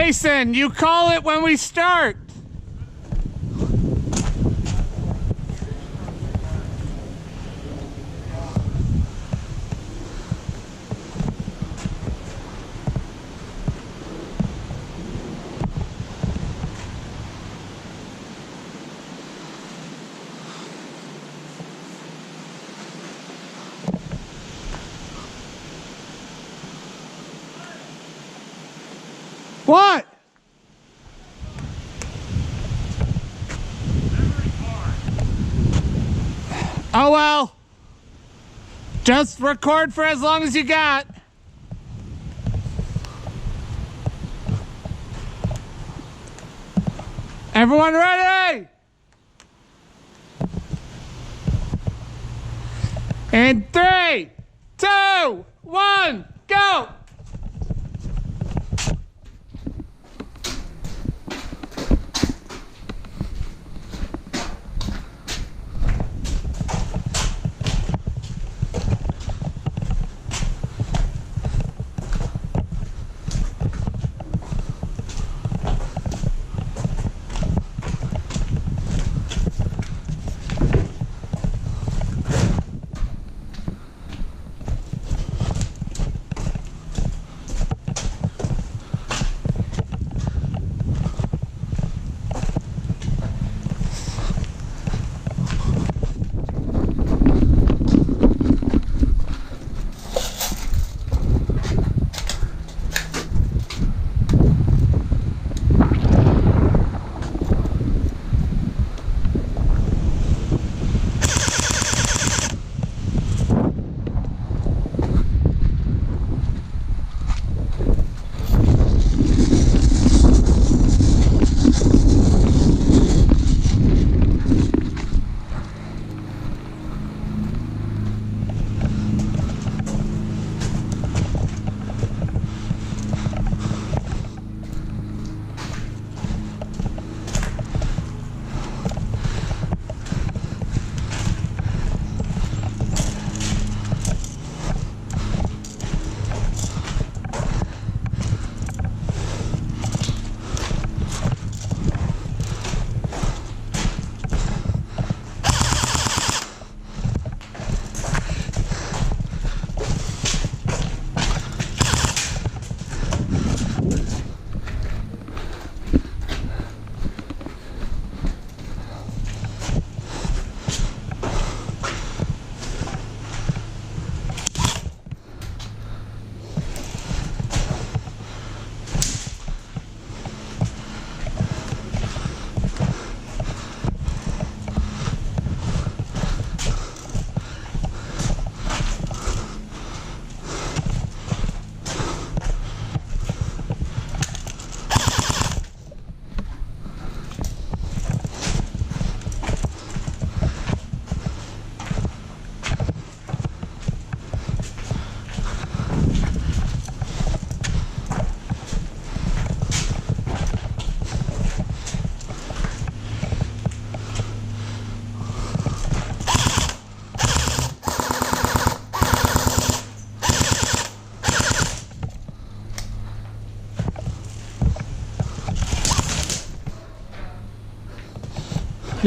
Mason, you call it when we start. What? Oh well. Just record for as long as you got. Everyone ready? In 3, 2, 1, go!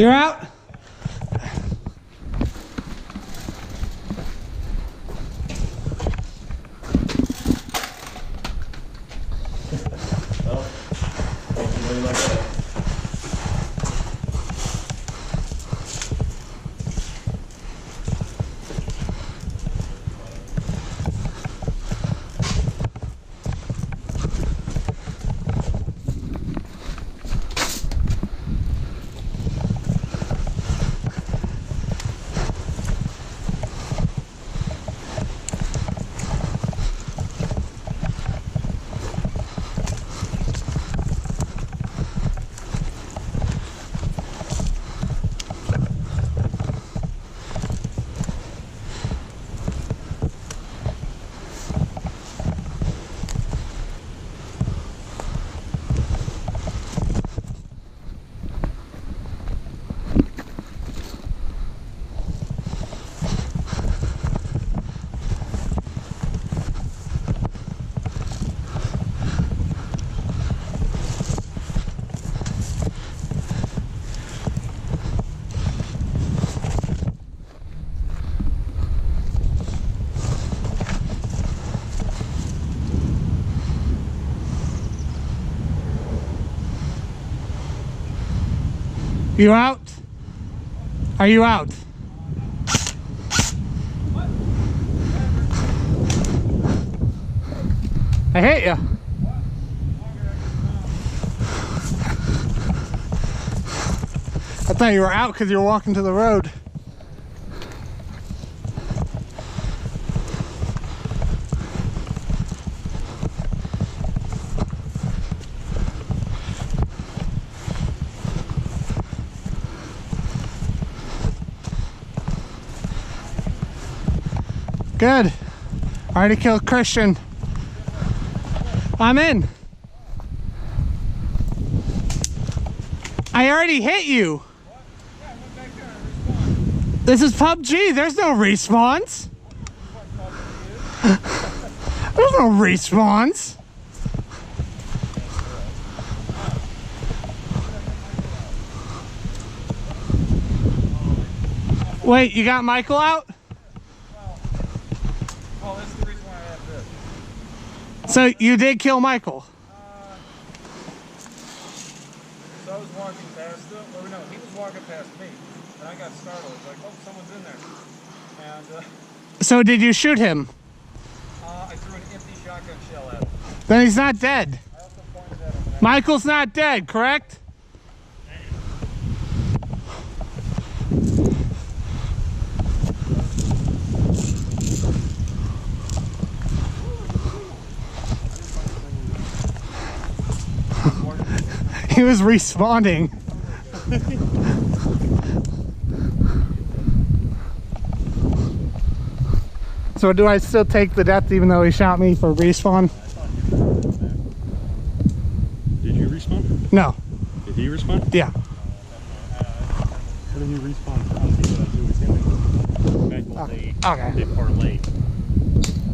You're out? You out? Are you out? I hate you. I thought you were out because you were walking to the road. Good. Already killed Christian. I'm in. I already hit you. This is PUBG. There's no respawns. There's no respawns. Wait, you got Michael out? Well, that's the reason why I have this. So you did kill Michael? So I was walking past him. Or no, he was walking past me. And I got startled. Like, oh, someone's in there. And So did you shoot him? I threw an empty shotgun shell at him. Then he's not dead. I also pointed at him. Michael's not dead, correct? He was respawning. So do I still take the death even though he shot me for respawn? Did you respawn? No. Did he respawn? Yeah. How did he respawn? I don't see what I do with him. Back when Okay. they parlay.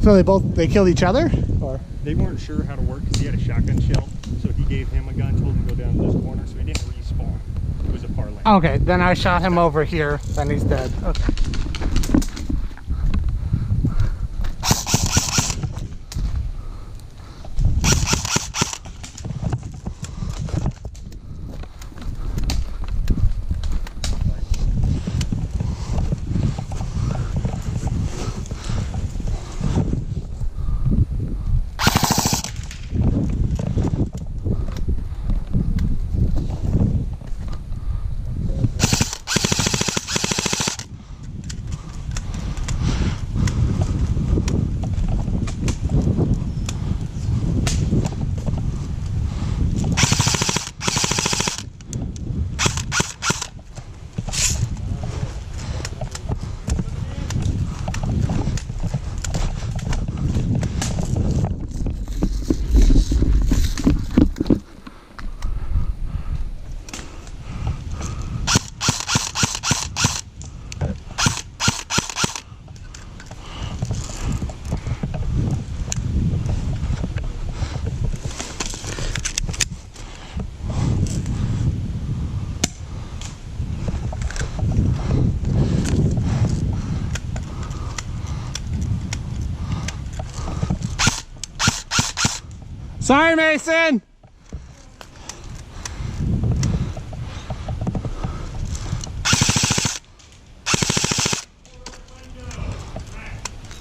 So they killed each other? Or? They weren't sure how to work because he had a shotgun shell. So he gave him a gun, told him to go down to this corner, so he didn't respawn. It was a parlay. Okay, then I shot him over here, then he's dead. Okay. Sorry, Mason!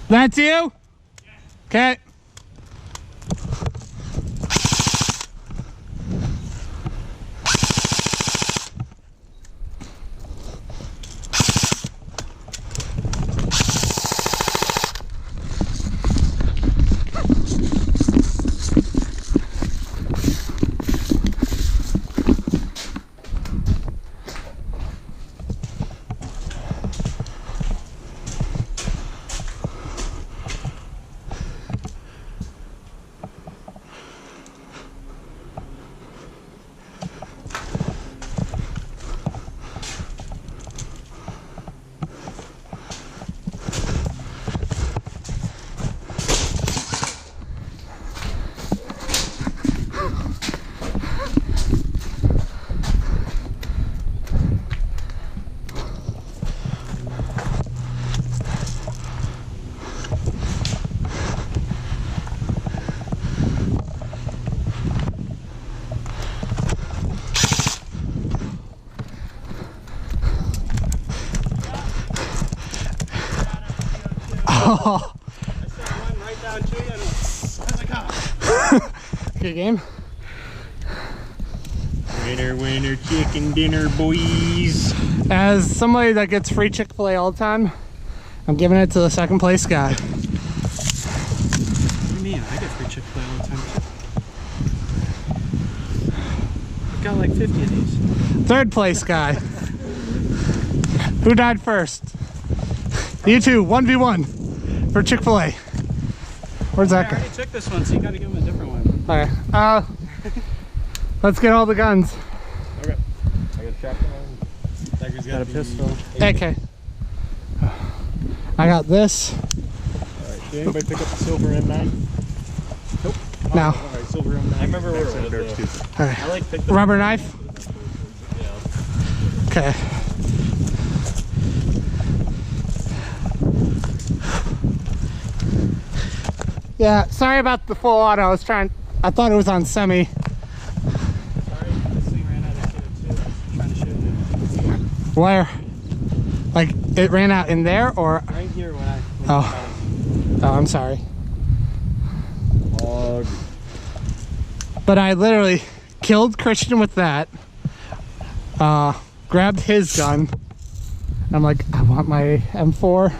That's you? Okay. Oh. I sent one right down to you and how's it going? Good game. Winner, winner, chicken dinner, boys. As somebody that gets free Chick-fil-A all the time, I'm giving it to the second place guy. What do you mean? I get free Chick-fil-A all the time too. I've got like 50 of these. Third place guy. Who died first? You two, 1v1 for Chick-fil-A. Where's that I guy? already took this one, so you gotta give him a different one. Okay. Let's get all the guns. Okay. I got a shotgun. Tiger's Got a pistol. Okay. I got this. Alright, did anybody pick up the silver M9? Nope. No. Alright, silver M9. I remember where it was, Okay. I like picked up Rubber knife. Okay. Yeah, sorry about the full auto. I thought it was on semi. Sorry, this thing ran out of CO2. I'm trying to show you. Where? Like it ran out in there or? Right here when I. Oh, I'm sorry. But I literally killed Christian with that. Grabbed his gun. I'm like, I want my M4.